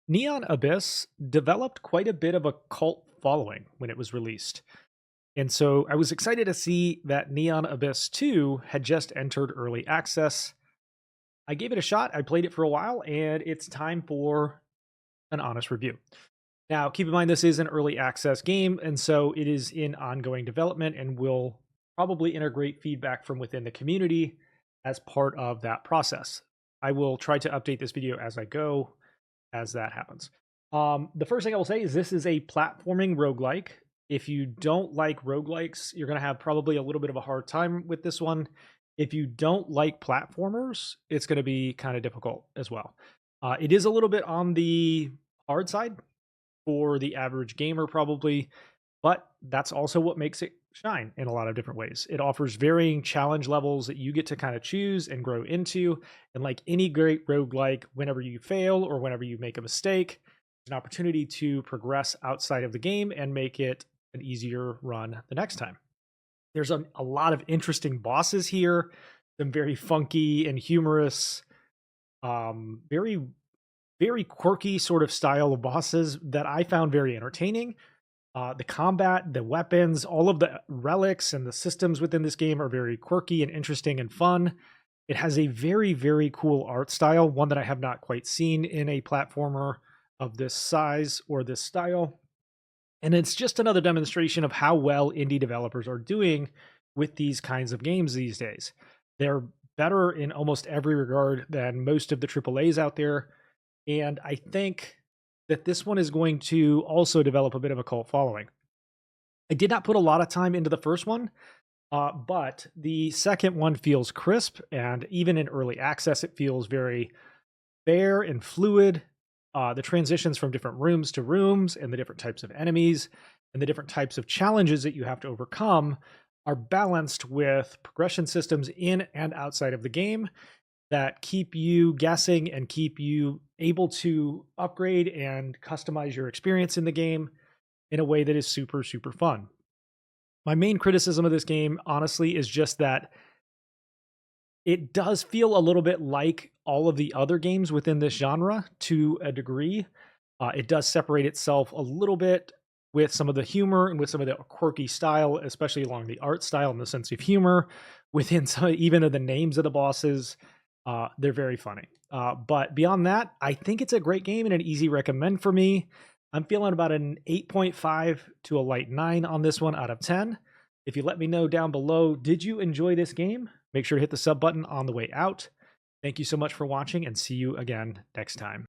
Neon Abyss developed quite a bit of a cult following when it was released. And so I was excited to see that Neon Abyss 2 had just entered early access. I gave it a shot, I played it for a while, and it's time for an honest review. Now, keep in mind, this is an early access game, and so it is in ongoing development and will probably integrate feedback from within the community as part of that process. I will try to update this video as I go, as that happens. The first thing I will say is this is a platforming roguelike. If you don't like roguelikes, you're going to have probably a little bit of a hard time with this one. If you don't like platformers, it's going to be kind of difficult as well. It is a little bit on the hard side for the average gamer, probably, but that's also what makes it shine in a lot of different ways. It offers varying challenge levels that you get to kind of choose and grow into. And like any great roguelike, whenever you fail or whenever you make a mistake, there's an opportunity to progress outside of the game and make it an easier run the next time. There's a lot of interesting bosses here, some very funky and humorous, very, very quirky sort of style of bosses that I found very entertaining. The combat, the weapons, all of the relics and the systems within this game are very quirky and interesting and fun. It has a very, very cool art style, one that I have not quite seen in a platformer of this size or this style. And it's just another demonstration of how well indie developers are doing with these kinds of games these days. They're better in almost every regard than most of the AAAs out there. And I think that this one is going to also develop a bit of a cult following. I did not put a lot of time into the first one, but the second one feels crisp, and even in early access, it feels very fair and fluid. The transitions from different rooms to rooms and the different types of enemies and the different types of challenges that you have to overcome are balanced with progression systems in and outside of the game that keep you guessing and keep you able to upgrade and customize your experience in the game in a way that is super, super fun. My main criticism of this game, honestly, is just that it does feel a little bit like all of the other games within this genre to a degree. It does separate itself a little bit with some of the humor and with some of the quirky style, especially along the art style and the sense of humor within some, even of the names of the bosses. They're very funny. But beyond that, I think it's a great game and an easy recommend for me. I'm feeling about an 8.5 to a light 9 on this one out of 10. If you let me know down below, did you enjoy this game? Make sure to hit the sub button on the way out. Thank you so much for watching and see you again next time.